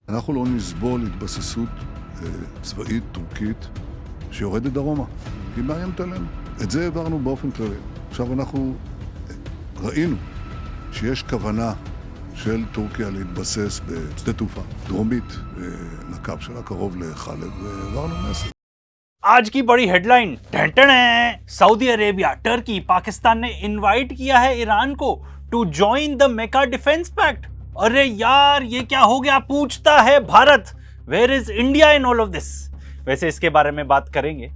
אנחנו לא נסבול התבססות צבאית טורקית שיורדת דרומה, כי היא מאיימת עלינו. את זה העברנו באופן כללי. עכשיו אנחנו ראינו שיש כוונה של טורקיה להתבסס בשדה תעופה דרומית לקו שלה, קרוב לחלב, והעברנו מסר. आज की बड़ी हेडलाइन ढंटन है। सऊदी अरेबिया, टर्की, पाकिस्तान ने इनवाइट किया है ईरान को to join the Mecca defence pact. अरे यार ये क्या हो गया, पूछता है Bharat, where is India in all of this. वैसे इसके बारे में बात करेंगे,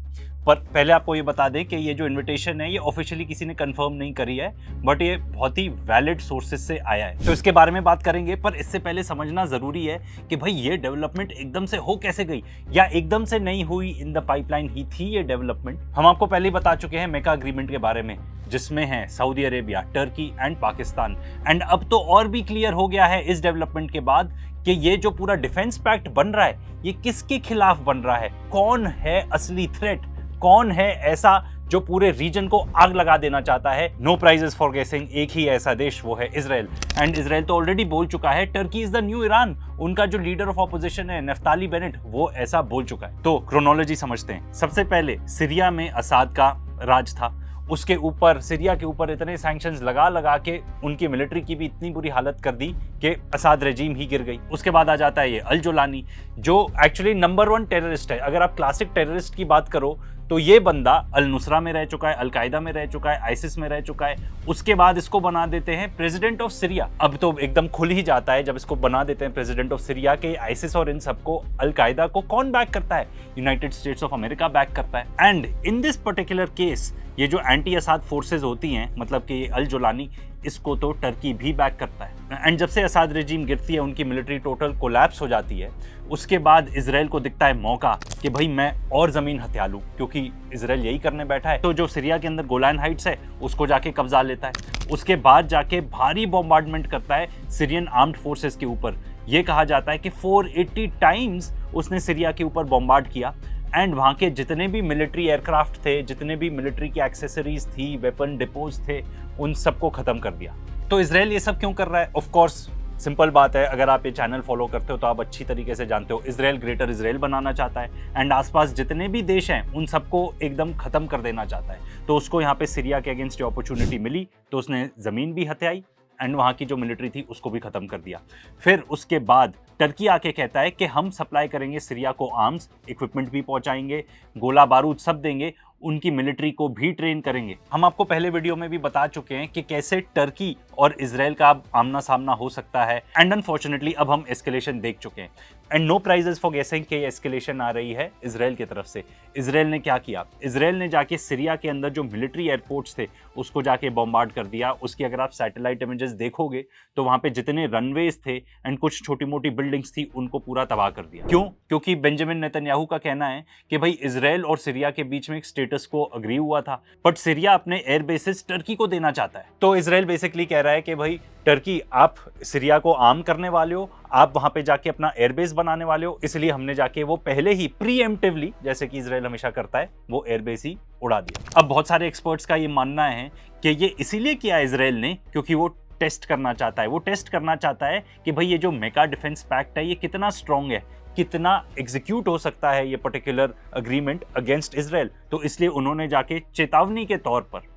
पर पहले आपको ये बता दें कि ये जो इनविटेशन है ये ऑफिशियली किसी ने कंफर्म नहीं करी है, बट ये बहुत ही वैलिड सोर्सेज से आया है, तो इसके बारे में बात करेंगे। पर इससे पहले समझना जरूरी है कि भाई ये डेवलपमेंट एकदम से हो कैसे गई, या एकदम से नहीं हुई, इन द पाइपलाइन ही थी ये डेवलपमेंट। हम आपको पहले ही बता चुके हैं मेका अग्रीमेंट के बारे में, जिसमें है Saudi Arabia, Turkey and Pakistan. And अब तो और भी क्लियर हो गया है इस डेवलपमेंट के बाद कि ये जो पूरा डिफेंस पैक्ट बन रहा है ये किसके खिलाफ बन रहा है, कौन है असली थ्रेट, कौन है ऐसा जो पूरे रीजन को आग लगा देना चाहता है। नो प्राइजेस फॉर गेसिंग, एक ही ऐसा देश, वो है इजराइल। एंड इजराइल तो ऑलरेडी बोल चुका है Turkey is the new Iran. उनका जो लीडर ऑफ ऑपोजिशन है नफ्ताली बेनेट, वो ऐसा बोल चुका है। तो क्रोनोलॉजी समझते हैं। सबसे पहले सीरिया में असाद का राज था, उसके ऊपर सीरिया के ऊपर इतने सैंक्शंस लगा लगा के उनकी मिलिट्री की भी इतनी बुरी हालत कर दी कि असाद रेजीम ही गिर गई। उसके बाद आ जाता है ये अल जोलानी, जो एक्चुअली नंबर 1 टेररिस्ट है। अगर आप क्लासिक टेररिस्ट की बात करो तो ये बंदा अल नुसरा में रह चुका है, अल कायदा में रह चुका है, आइसिस में रह चुका है। उसके बाद इसको बना देते हैं प्रेसिडेंट ऑफ सीरिया। अब तो एकदम खुल ही जाता है जब इसको बना देते हैं प्रेसिडेंट ऑफ सीरिया के। आइसिस और इन सबको, अल कायदा को कौन बैक करता है? United States of America back करता है। And in this particular case ये जो एंटी असाद फोर्सेज होती हैं, मतलब कि अल जोलानी, इसको तो टर्की भी बैक करता है। एंड जब से असाद रेजीम गिरती है, उनकी मिलिट्री टोटल कोलैप्स हो जाती है, उसके बाद इजराइल को दिखता है मौका कि भाई मैं और जमीन हथिया लूं, क्योंकि इजराइल यही करने बैठा है। तो जो सीरिया के अंदर गोलान हाइट्स है उसको जाके कब्जा लेता है। उसके बाद जाके भारी बॉम्बार्डमेंट करता है सीरियन आर्म्ड फोर्सेस के ऊपर। ये कहा जाता है कि 480 टाइम्स उसने सीरिया के ऊपर बॉम्बार्ड किया। एंड वहाँ के जितने भी मिलिट्री एयरक्राफ्ट थे, जितने भी मिलिट्री की एक्सेसरीज थी, वेपन डिपोज थे, उन सबको खत्म कर दिया। तो इजराइल ये सब क्यों कर रहा है? ऑफ कोर्स सिंपल बात है, अगर आप ये चैनल फॉलो करते हो तो आप अच्छी तरीके से जानते हो, इजराइल ग्रेटर इजराइल बनाना चाहता है एंड आसपास जितने भी देश हैं उन सबको एकदम खत्म कर देना चाहता है। तो उसको यहाँ पे सीरिया के अगेंस्ट अपॉर्चुनिटी मिली तो उसने जमीन भी हथियाई एंड वहाँ की जो मिलिट्री थी उसको भी खत्म कर दिया। फिर उसके बाद टर्की आके कहता है कि हम सप्लाई करेंगे सीरिया को आर्म्स, इक्विपमेंट भी पहुंचाएंगे, गोला बारूद सब देंगे, उनकी मिलिट्री को भी ट्रेन करेंगे। हम आपको पहले वीडियो में भी बता चुके हैं कि कैसे टर्की और इजराइल का आमना सामना हो सकता है। एंड अनफॉर्चुनेटली अब हम एस्केलेशन देख चुके हैं। एंड नो प्राइजेस फॉर गेसिंग कि एस्केलेशन आ रही है इजराइल की तरफ से। इजराइल ने क्या किया? इजराइल ने जाके सीरिया के अंदर जो मिलिट्री एयरपोर्ट्स थे उसको जाके बॉम्बार्ड कर दिया। उसकी अगर आप सैटेलाइट इमेजेस देखोगे तो वहां पे जितने रनवेज थे एंड कुछ छोटी मोटी बिल्डिंग्स थी उनको पूरा तबाह कर दिया। क्यों? क्योंकि बेंजामिन नेतन्याहू का कहना है कि भाई इजराइल और सीरिया के बीच में एक स्टेटस को अग्री हुआ था, बट सीरिया अपने एयर बेसिस टर्की को देना चाहता है। तो इजराइल बेसिकली कह रहा है कि भाई टर्की, आप सीरिया को आर्म करने वाले हो, आप वहां पे जाके अपना एयरबेस बनाने वाले हो, इसलिए हमने जाके वो पहले ही प्रीएम्प्टिवली, जैसे कि इजराइल हमेशा करता है, वो एयरबेस ही उड़ा दिया। अब बहुत सारे एक्सपर्ट्स का ये मानना है कि ये इसीलिए किया इजराइल ने क्योंकि वो टेस्ट करना चाहता है। वो टेस्ट करना चाहता है कि भाई ये जो मेका डिफेंस पैक्ट है ये कितना स्ट्रांग है, कितना एग्जीक्यूट हो सकता है ये पर्टिकुलर अग्रीमेंट अगेंस्ट इजराइल। तो इसलिए उन्होंने जाके चेतावनी के तौर पर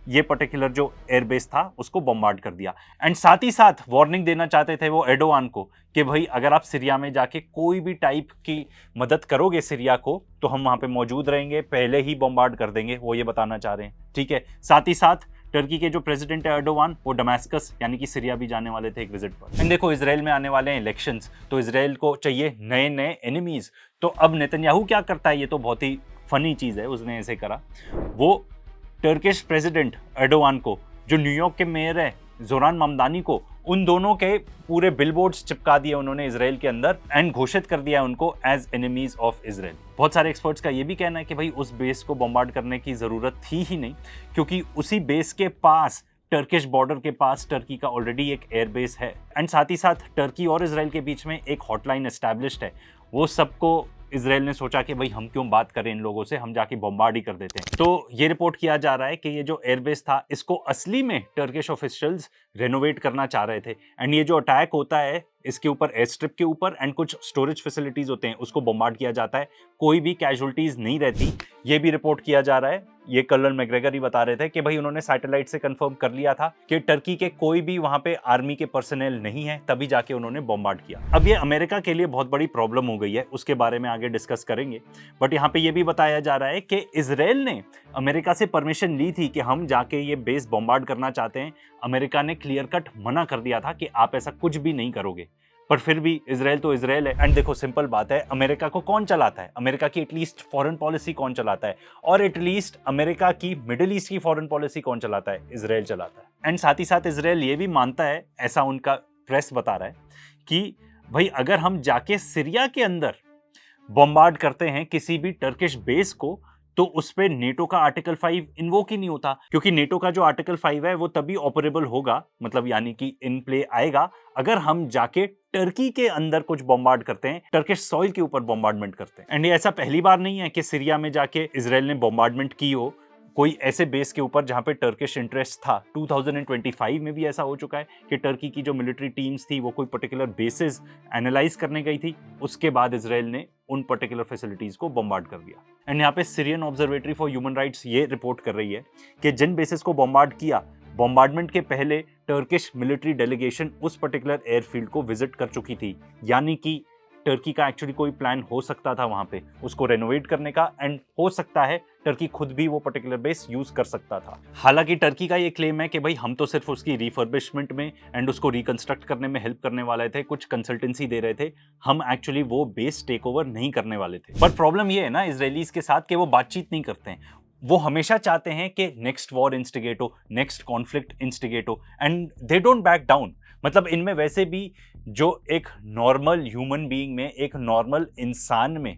ये पर्टिकुलर जो एयरबेस था उसको बॉम्बार्ड कर दिया। एंड साथ ही साथ वार्निंग देना चाहते थे वो एर्डोगान को कि भाई अगर आप सीरिया में जाके कोई भी टाइप की मदद करोगे सीरिया को तो हम वहां पे मौजूद रहेंगे, पहले ही बॉम्बार्ड कर देंगे, वो ये बताना चाह रहे हैं। ठीक है, साथ ही साथ टर्की के जो प्रेसिडेंट है एर्डोगान, वो डमास्कस यानी कि सीरिया भी जाने वाले थे एक विजिट पर। एंड देखो इजराइल में आने वाले हैं इलेक्शंस, तो इजराइल को चाहिए नए नए एनिमीज। तो अब नेतन्याहू क्या करता है, ये तो बहुत ही फनी चीज है, उसने ऐसे करा, वो टर्किश प्रेसिडेंट एर्डोगान को, जो न्यूयॉर्क के मेयर है जोरान ममदानी को, उन दोनों के पूरे बिलबोर्ड्स चिपका दिए उन्होंने इजराइल के अंदर एंड घोषित कर दिया उनको एज एनिमीज ऑफ इजराइल। बहुत सारे एक्सपर्ट्स का ये भी कहना है कि भाई उस बेस को बॉम्बार्ड करने की जरूरत थी ही नहीं, क्योंकि उसी बेस के पास, टर्किश बॉर्डर के पास, टर्की का ऑलरेडी एक एयरबेस है। एंड साथ ही साथ टर्की और इजराइल के बीच में एक हॉटलाइन एस्टैब्लिश्ड है, वो सबको इसराइल ने सोचा कि भाई हम क्यों बात करें इन लोगों से, हम जाके बॉम्बार्ड ही कर देते हैं। तो ये रिपोर्ट किया जा रहा है कि ये जो एयरबेस था इसको असली में टर्किश ऑफिशियल्स रेनोवेट करना चाह रहे थे, एंड ये जो अटैक होता है इसके ऊपर, एयर स्ट्रिप के ऊपर एंड कुछ स्टोरेज फैसिलिटीज होते हैं, उसको बॉम्बार्ड किया जाता है, कोई भी कैजुअलिटीज नहीं रहती। ये भी रिपोर्ट किया जा रहा है, ये कर्नल मैकग्रेगर ही बता रहे थे कि भाई उन्होंने सैटेलाइट से कंफर्म कर लिया था कि टर्की के कोई भी वहां पे आर्मी के पर्सनल नहीं है, तभी जाके उन्होंने बॉम्बार्ड किया। अब ये अमेरिका के लिए बहुत बड़ी प्रॉब्लम हो गई है, उसके बारे में आगे डिस्कस करेंगे, बट यहाँ पे ये भी बताया जा रहा है कि इजराइल ने अमेरिका से परमिशन ली थी कि हम जाके ये बेस बॉम्बार्ड करना चाहते हैं। अमेरिका ने क्लियर कट मना कर दिया था कि आप ऐसा कुछ भी नहीं करोगे, पर फिर भी इजराइल तो इजराइल है। एंड देखो सिंपल बात है, अमेरिका को कौन चलाता है, अमेरिका की एटलीस्ट फॉरेन पॉलिसी कौन चलाता है, और एटलीस्ट अमेरिका की मिडिल ईस्ट की फॉरेन पॉलिसी कौन चलाता है, इजराइल चलाता है। एंड साथ ही साथ इजराइल ये भी मानता है, ऐसा उनका प्रेस बता रहा है, कि भाई अगर हम जाके सीरिया के अंदर बॉम्बार्ड करते हैं किसी भी टर्किश बेस को, तो उस पे नेटो का आर्टिकल 5 इन्वोक ही नहीं होता, क्योंकि नेटो का जो आर्टिकल 5 है वो तभी ऑपरेबल होगा, मतलब यानी कि इन प्ले आएगा, अगर हम जाके टर्की के अंदर कुछ बॉम्बार्ड करते हैं, टर्किश सॉइल के ऊपर बॉम्बार्डमेंट करते हैं। एंड ये ऐसा पहली बार नहीं है कि सीरिया में जाके इजराइल ने बॉम्बार्डमेंट की हो कोई ऐसे बेस के ऊपर जहां पे टर्किश इंटरेस्ट था। 2025 में भी ऐसा हो चुका है कि टर्की की जो मिलिट्री टीम्स थी वो कोई पर्टिकुलर बेसिस एनालाइज करने गई थी, उसके बाद इजराइल ने उन पर्टिकुलर फैसिलिटीज को बॉम्बार्ड कर दिया। एंड यहाँ पे Syrian observatory for human rights ये रिपोर्ट कर रही है कि जिन बेसिस को बॉम्बार्ड किया, बॉम्बार्डमेंट के पहले टर्किश मिलिट्री डेलीगेशन उस पर्टिकुलर एयरफील्ड को विजिट कर चुकी थी, यानी कि टर्की का एक्चुअली कोई प्लान हो सकता था वहां पे उसको रेनोवेट करने का, एंड हो सकता है टर्की खुद भी वो पर्टिकुलर बेस यूज कर सकता था। हालांकि टर्की का ये क्लेम है कि भाई हम तो सिर्फ उसकी रिफर्बिशमेंट में एंड उसको रिकंस्ट्रक्ट करने में हेल्प करने वाले थे, कुछ कंसल्टेंसी दे रहे थे, हम एक्चुअली वो बेस टेक ओवर नहीं करने वाले थे। पर प्रॉब्लम ये है ना इजरायलीज के साथ कि वो बातचीत नहीं करते हैं, वो हमेशा चाहते हैं कि नेक्स्ट वॉर इंस्टिगेट हो, नेक्स्ट कॉन्फ्लिक्ट इंस्टिगेट हो, and they don't back down. मतलब इनमें वैसे भी जो एक नॉर्मल ह्यूमन बीइंग में, एक नॉर्मल इंसान में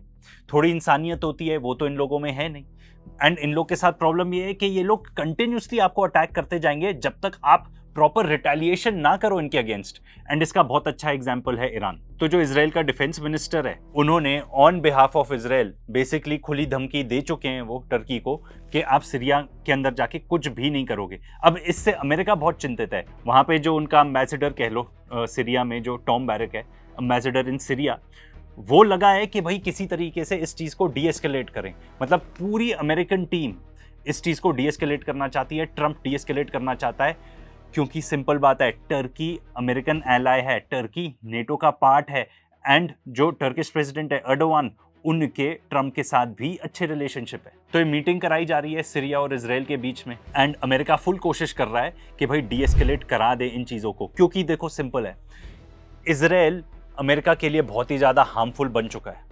थोड़ी इंसानियत होती है, वो तो इन लोगों में है नहीं। एंड इन लोग के साथ प्रॉब्लम ये है कि ये लोग कंटिन्यूसली आपको अटैक करते जाएंगे जब तक आप प्रॉपर रिटेलिएशन ना करो इनके अगेंस्ट। एंड इसका बहुत अच्छा एग्जांपल है ईरान। तो जो इजराइल का डिफेंस मिनिस्टर है, उन्होंने on behalf of Israel basically खुली धमकी दे चुके हैं वो टर्की को कि आप सीरिया के अंदर जाके कुछ भी नहीं करोगे। अब इससे अमेरिका बहुत चिंतित है। वहां पे जो उनका एम्बेसडर कह लो सीरिया में, जो टॉम बैरक है, एम्बेसडर इन सीरिया, वो लगा है कि भाई किसी तरीके से इस चीज को डीएस्केलेट करें। मतलब पूरी अमेरिकन टीम इस चीज को डीएस्केलेट करना चाहती है, ट्रंप डीएस्केलेट करना चाहता है, क्योंकि सिंपल बात है, टर्की अमेरिकन एलाय है, टर्की नेटो का पार्ट है, एंड जो टर्किश प्रेसिडेंट है एर्डोगान, उनके ट्रंप के साथ भी अच्छे रिलेशनशिप है। तो ये मीटिंग कराई जा रही है सीरिया और इजराइल के बीच में, एंड अमेरिका फुल कोशिश कर रहा है कि भाई डीएस्केलेट करा दे इन चीजों को, क्योंकि देखो सिंपल है, इजराइल अमेरिका के लिए बहुत ही ज्यादा हार्मफुल बन चुका है।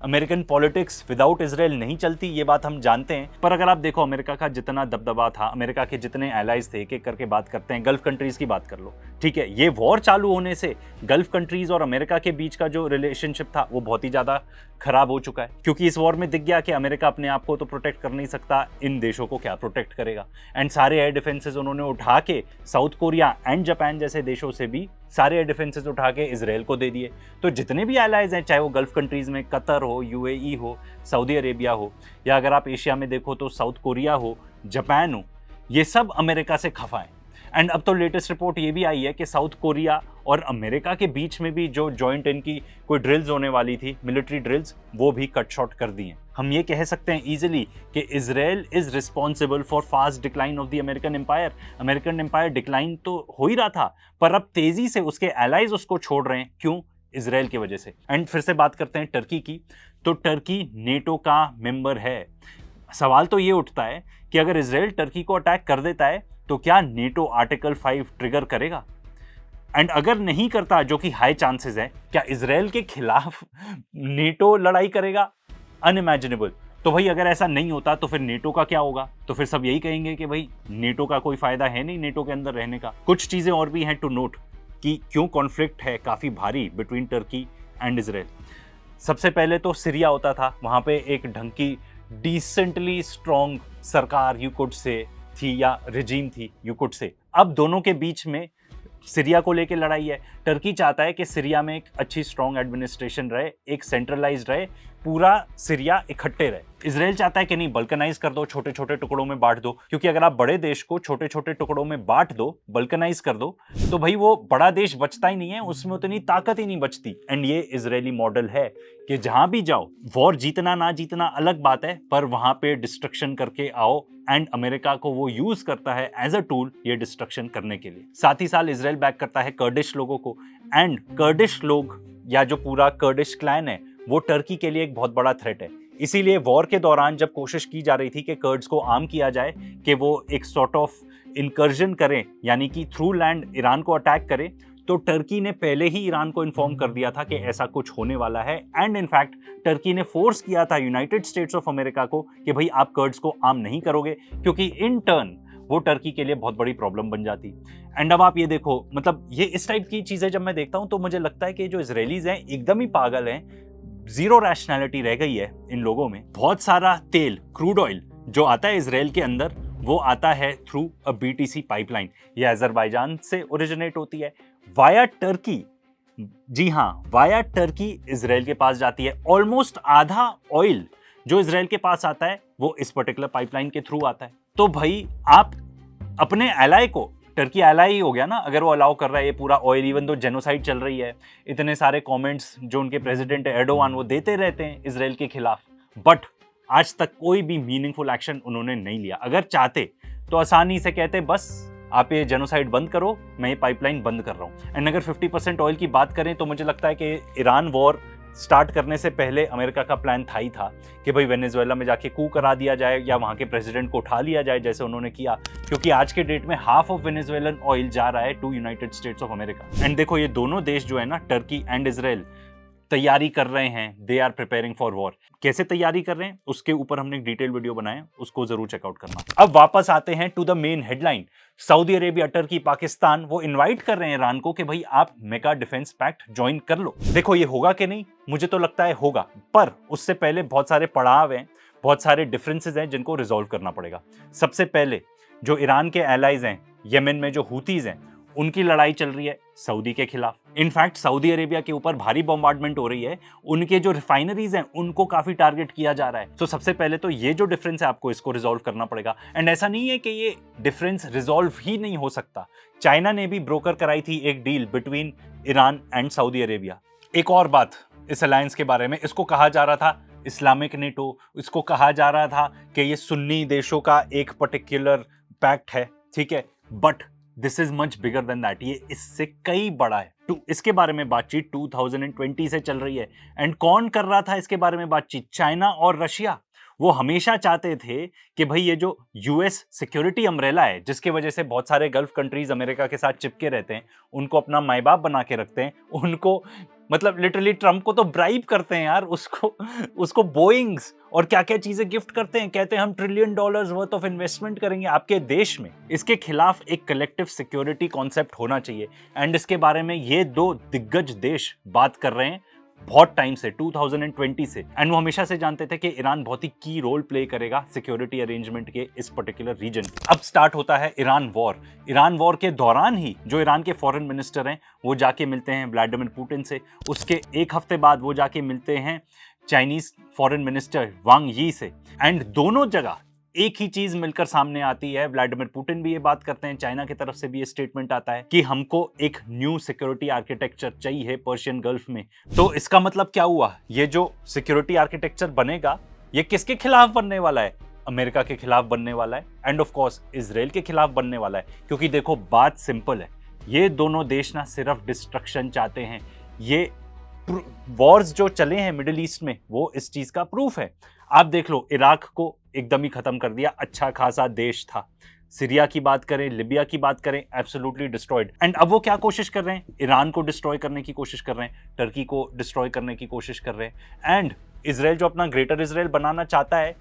अमेरिकन पॉलिटिक्स विदाउट इजराइल नहीं चलती, ये बात हम जानते हैं। पर अगर आप देखो अमेरिका का जितना दबदबा था, अमेरिका के जितने एलाइज थे, एक एक करके बात करते हैं, गल्फ कंट्रीज की बात कर लो, ठीक है, ये वॉर चालू होने से गल्फ कंट्रीज और अमेरिका के बीच का जो रिलेशनशिप था वो बहुत ही ज्यादा खराब हो चुका है, क्योंकि इस वॉर में दिख गया कि अमेरिका अपने आप को तो प्रोटेक्ट कर नहीं सकता, इन देशों को क्या प्रोटेक्ट करेगा। एंड सारे एयर डिफेंसेस उन्होंने उठा के साउथ कोरिया एंड जापान जैसे देशों से भी सारे एयर डिफेंसेस उठा के इजराइल को दे दिए। तो जितने भी एलाइज हैं, चाहे वो गल्फ कंट्रीज में कतर हो, यूएई हो, सऊदी अरेबिया हो, या अगर आप एशिया में देखो तो साउथ कोरिया हो, जापान हो, ये सब अमेरिका से खफा है। एंड अब तो लेटेस्ट रिपोर्ट ये भी आई है कि साउथ कोरिया और अमेरिका के बीच में भी जो जॉइंट इनकी कोई ड्रिल्स होने वाली थी, मिलिट्री ड्रिल्स, वो भी कट शॉर्ट कर दी हैं। हम ये कह सकते हैं इजीली कि Israel is responsible for fast decline of the American empire. American empire decline तो हो ही रहा था, पर अब तेजी से उसके एलाइज उसको छोड़ रहे हैं। क्यों? इजराइल की वजह से। एंड फिर से बात करते हैं टर्की की, तो टर्की नेटो का मेंबर है। सवाल तो ये उठता है कि अगर इजराइल टर्की को अटैक कर देता है तो क्या नेटो आर्टिकल 5 ट्रिगर करेगा? एंड अगर नहीं करता, जो कि हाई चांसेस है, क्या इजराइल के खिलाफ नेटो लड़ाई करेगा? अनइमेजिनेबल। तो भाई अगर ऐसा नहीं होता तो फिर नेटो का क्या होगा? तो फिर सब यही कहेंगे कि भाई नेटो का कोई फायदा है नहीं नेटो के अंदर रहने का। कुछ चीजें और भी हैं टू नोट कि क्यों कॉन्फ्लिक्ट है काफी भारी बिटवीन टर्की एंड इजराइल। सबसे पहले तो सीरिया होता था, वहां पे एक ढंग की डिसेंटली स्ट्रॉन्ग सरकार यू कुड से थी, या रिजीम थी यू कुड से। अब दोनों के बीच में सीरिया को लेके लड़ाई है। टर्की चाहता है कि सीरिया में एक अच्छी स्ट्रॉन्ग एडमिनिस्ट्रेशन रहे, एक सेंट्रलाइज्ड रहे, पूरा सीरिया इकट्ठे रहे। इजराइल चाहता है कि नहीं, बल्कनाइज कर दो, छोटे छोटे टुकड़ों में बांट दो, क्योंकि अगर आप बड़े देश को छोटे छोटे टुकड़ों में बांट दो, बल्कनाइज कर दो, तो भाई वो बड़ा देश बचता ही नहीं है, उसमें उतनी ताकत ही नहीं बचती। एंड ये इजरायली मॉडल है कि जहां भी जाओ, वॉर जीतना ना जीतना अलग बात है, पर वहां पे डिस्ट्रक्शन करके आओ। एंड अमेरिका को वो यूज करता है एज अ टूल ये डिस्ट्रक्शन करने के लिए। साथ ही साथ इजराइल बैक करता है कर्डिश लोगों को, एंड कर्डिश लोग या जो पूरा कर्डिश क्लैन है वो टर्की के लिए एक बहुत बड़ा थ्रेट है। इसीलिए वॉर के दौरान जब कोशिश की जा रही थी कि कर्ड्स को आर्म किया जाए, कि वो एक सॉर्ट ऑफ इनकर्जन करें, यानी कि थ्रू लैंड ईरान को अटैक करें, तो टर्की ने पहले ही ईरान को इन्फॉर्म कर दिया था कि ऐसा कुछ होने वाला है। एंड इनफैक्ट टर्की ने फोर्स किया था यूनाइटेड स्टेट्स ऑफ अमेरिका को कि भाई आप कर्ड्स को आर्म नहीं करोगे, क्योंकि इन टर्न वो टर्की के लिए बहुत बड़ी प्रॉब्लम बन जाती। एंड अब आप ये देखो, मतलब ये इस टाइप की चीजें जब मैं देखता हूं तो मुझे लगता है कि जो इजरायलीज हैं एकदम ही पागल हैं, जीरो रैशनैलिटी रह गई है इन लोगों में। बहुत सारा तेल, क्रूड ऑयल जो आता है इजराइल के अंदर, वो आता है थ्रू अ बीटीसी पाइपलाइन। ये अजरबैजान से ओरिजिनेट होती है, वाया टर्की, जी हाँ, वाया टर्की इजराइल के पास जाती है। ऑलमोस्ट आधा ऑयल जो इजराइल के पास आता है वो इस पर्टिकुलर पाइपलाइन के थ्रू आता है। तो भाई आप अपने एलाय को, टर्की एलाय ही हो गया ना अगर वो अलाउ कर रहा है ये पूरा ऑयल, इवन दो जेनोसाइड चल रही है, इतने सारे कमेंट्स जो उनके प्रेसिडेंट एर्डोगान वो देते रहते हैं इजराइल के खिलाफ, बट आज तक कोई भी मीनिंगफुल एक्शन उन्होंने नहीं लिया। अगर चाहते तो आसानी से कहते बस आप ये जेनोसाइड बंद करो, मैं ये पाइपलाइन बंद कर रहा हूँ। एंड अगर 50% ऑयल की बात करें तो मुझे लगता है कि ईरान वॉर स्टार्ट करने से पहले अमेरिका का प्लान था ही था कि भाई वेनेजुएला में जाके कू करा दिया जाए या वहां के प्रेसिडेंट को उठा लिया जाए, जैसे उन्होंने किया, क्योंकि आज के डेट में हाफ ऑफ वेनेजुएलन ऑयल जा रहा है to United States of America. And देखो ये दोनों देश जो है ना, टर्की एंड इजराइल, तैयारी कर रहे हैं, they are preparing for war. कैसे तैयारी कर रहे हैं उसके ऊपर हमने एक डिटेल वीडियो बनाया, उसको जरूर चेकआउट करना। अब वापस आते हैं to the main headline. Saudi Arabia, Turkey, Pakistan वो इनवाइट कर रहे हैं ईरान को कि भाई आप मेगा डिफेंस पैक्ट ज्वाइन कर लो। देखो ये होगा कि नहीं, मुझे तो लगता है होगा, पर उससे पहले बहुत सारे पड़ाव हैं, बहुत सारे डिफरेंसेस हैं जिनको रिजॉल्व करना पड़ेगा। सबसे पहले जो ईरान के एलाइज हैं, यमन में जो हूतीज हैं, उनकी लड़ाई चल रही है सऊदी के खिलाफ। इनफैक्ट सऊदी अरेबिया के ऊपर भारी बॉम्बार्डमेंट हो रही है, उनके जो रिफाइनरीज हैं उनको काफी टारगेट किया जा रहा है। तो सबसे पहले तो ये जो डिफरेंस है आपको इसको रिजॉल्व करना पड़ेगा। एंड ऐसा नहीं है कि ये डिफरेंस रिजॉल्व ही नहीं हो सकता, चाइना ने भी ब्रोकर कराई थी एक deal between Iran and Saudi Arabia. एक और बात इस अलायंस के बारे में, इसको कहा जा रहा था इस्लामिक नेटो, इसको कहा जा रहा था कि ये सुन्नी देशों का एक पर्टिकुलर पैक्ट है, ठीक है, but this is much bigger than that, ये इससे कई बड़ा है। इसके बारे में बातचीत 2020 से चल रही है। एंड कौन कर रहा था इसके बारे में बातचीत? चाइना और रशिया। वो हमेशा चाहते थे कि भाई ये जो यूएस सिक्योरिटी अम्ब्रेला है, जिसके वजह से बहुत सारे गल्फ कंट्रीज अमेरिका के साथ चिपके रहते हैं, उनको अपना माई बाप बना के रखते हैं, उनको मतलब लिटरली ट्रम्प को तो ब्राइब करते हैं यार, उसको बोइंग्स और क्या क्या चीजें गिफ्ट करते हैं, कहते हैं हम $1 ट्रिलियन वर्थ ऑफ इन्वेस्टमेंट करेंगे आपके देश में। इसके खिलाफ एक कलेक्टिव सिक्योरिटी कॉन्सेप्ट होना चाहिए। एंड इसके बारे में ये दो दिग्गज देश बात कर रहे हैं बहुत टाइम से, 2020 से। एंड वो हमेशा से जानते थे कि ईरान बहुत ही की रोल प्ले करेगा सिक्योरिटी अरेंजमेंट के इस पर्टिकुलर रीजन। अब स्टार्ट होता है ईरान वॉर। ईरान वॉर के दौरान ही जो ईरान के फॉरेन मिनिस्टर हैं वो जाके मिलते हैं व्लादिमीर पुतिन से, उसके एक हफ्ते बाद वो जाके मिलते हैं चाइनीज फॉरेन मिनिस्टर वांग यी से। एंड दोनों जगह एक ही चीज मिलकर सामने आती है, व्लादिमीर पुतिन भी ये बात करते हैं, चाइना की तरफ से भी ये स्टेटमेंट आता है कि हमको एक न्यू सिक्योरिटी आर्किटेक्चर चाहिए पर्शियन गल्फ में। तो इसका मतलब क्या हुआ? ये जो सिक्योरिटी आर्किटेक्चर बनेगा ये किसके खिलाफ बनने वाला है? अमेरिका के खिलाफ बनने वाला है, एंड ऑफ कोर्स इजराइल के खिलाफ बनने वाला है। क्योंकि देखो बात सिंपल है, ये दोनों देश ना सिर्फ डिस्ट्रक्शन चाहते हैं, ये वॉर्स जो चले हैं मिडिल ईस्ट में वो इस चीज का प्रूफ है। आप देख लो, इराक को एकदम ही खत्म कर दिया, अच्छा खासा देश था। सीरिया की बात करें, लिबिया की बात करें, एब्सोल्युटली डिस्ट्रॉयड। एंड अब वो क्या कोशिश कर रहे हैं? ईरान को डिस्ट्रॉय करने की कोशिश कर रहे हैं, टर्की को डिस्ट्रॉय करने की कोशिश कर रहे हैं। एंड इजराइल जो अपना ग्रेटर इजराइल बनाना चाहता है,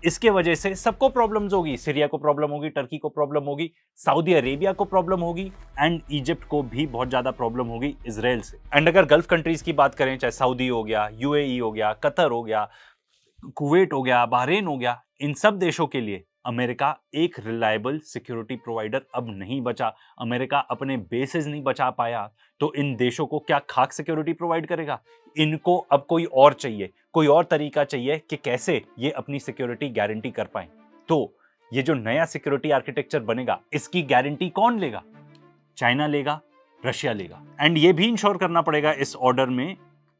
इसके वजह से सबको प्रॉब्लम्स होगी। सीरिया को प्रॉब्लम होगी, टर्की को प्रॉब्लम होगी, सऊदी अरेबिया को प्रॉब्लम होगी, एंड इजिप्ट को भी बहुत ज्यादा प्रॉब्लम होगी इजराइल से। एंड अगर गल्फ कंट्रीज की बात करें, चाहे सऊदी हो गया, यूएई हो गया, कतर हो गया, कुवैत हो गया, बहरीन हो गया, इन सब देशों के लिए अमेरिका एक रिलायबल सिक्योरिटी प्रोवाइडर अब नहीं बचा, अमेरिका अपने बेसेस नहीं बचा पाया, तो इन देशों को क्या खाक सिक्योरिटी प्रोवाइड करेगा? इनको अब कोई और चाहिए, कोई और तरीका चाहिए कि कैसे ये अपनी सिक्योरिटी गारंटी कर पाए। तो ये जो नया सिक्योरिटी आर्किटेक्चर बनेगा, इसकी गारंटी कौन लेगा? चाइना लेगा, रशिया लेगा। एंड ये भी इंश्योर करना पड़ेगा इस ऑर्डर में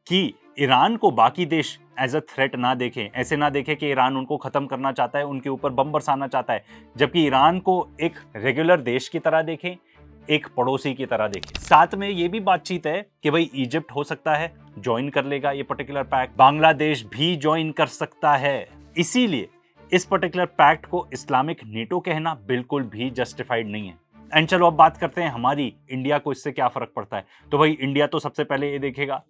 कि ईरान को बाकी देश एज अ थ्रेट ना देखें, ऐसे ना देखें कि ईरान उनको खत्म करना चाहता है, उनके ऊपर बम बरसाना चाहता है, जबकि ईरान को एक रेगुलर देश की तरह देखें, एक पड़ोसी की तरह देखें। साथ में ये भी बातचीत है कि भाई इजिप्ट हो सकता है ज्वाइन कर लेगा ये पर्टिकुलर पैक्ट, बांग्लादेश भी ज्वाइन कर सकता है। इसीलिए इस पर्टिकुलर पैक्ट को इस्लामिक नेटो कहना बिल्कुल भी जस्टिफाइड नहीं है। एंड चलो अब बात करते हैं हमारी इंडिया को इससे क्या फर्क पड़ता है। तो भाई इंडिया तो सबसे पहले ये देखेगा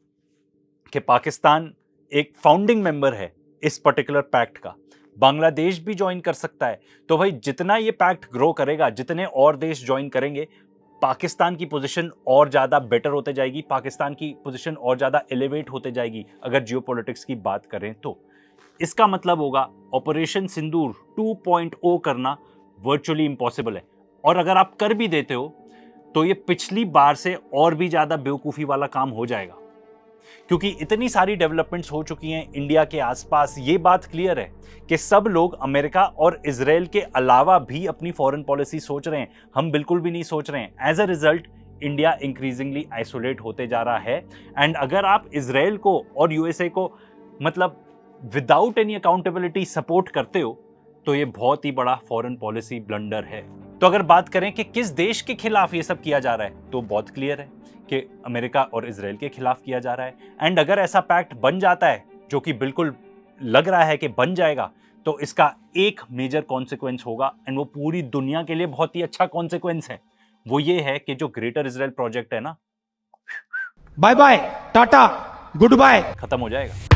कि पाकिस्तान एक फाउंडिंग मेंबर है इस पर्टिकुलर पैक्ट का, बांग्लादेश भी ज्वाइन कर सकता है। तो भाई जितना ये पैक्ट ग्रो करेगा, जितने और देश ज्वाइन करेंगे, पाकिस्तान की पोजीशन और ज्यादा बेटर होते जाएगी, पाकिस्तान की पोजीशन और ज्यादा एलिवेट होते जाएगी। अगर जियोपॉलिटिक्स की बात करें तो इसका मतलब होगा ऑपरेशन सिंदूर 2.0 करना वर्चुअली इम्पॉसिबल है। और अगर आप कर भी देते हो तो ये पिछली बार से और भी ज्यादा बेवकूफी वाला काम हो जाएगा, क्योंकि इतनी सारी डेवलपमेंट्स हो चुकी हैं इंडिया के आसपास। ये बात क्लियर है कि सब लोग अमेरिका और इजराइल के अलावा भी अपनी फॉरेन पॉलिसी सोच रहे हैं, हम बिल्कुल भी नहीं सोच रहे हैं। As a result India increasingly isolate होते जा रहा है। एंड अगर आप इजराइल को और यूएसए को मतलब विदाउट एनी अकाउंटेबिलिटी सपोर्ट करते हो तो ये बहुत ही बड़ा फॉरेन पॉलिसी ब्लंडर है। तो अगर बात करें कि किस देश के खिलाफ ये सब किया जा रहा है, तो बहुत क्लियर है कि अमेरिका और इजराइल के खिलाफ किया जा रहा है। एंड अगर ऐसा पैक्ट बन जाता है, जो कि बिल्कुल लग रहा है कि बन जाएगा, तो इसका एक मेजर कॉन्सिक्वेंस होगा, एंड वो पूरी दुनिया के लिए बहुत ही अच्छा कॉन्सिक्वेंस है। वो ये है कि जो ग्रेटर इजराइल प्रोजेक्ट है ना, bye bye ta-ta goodbye खत्म हो जाएगा।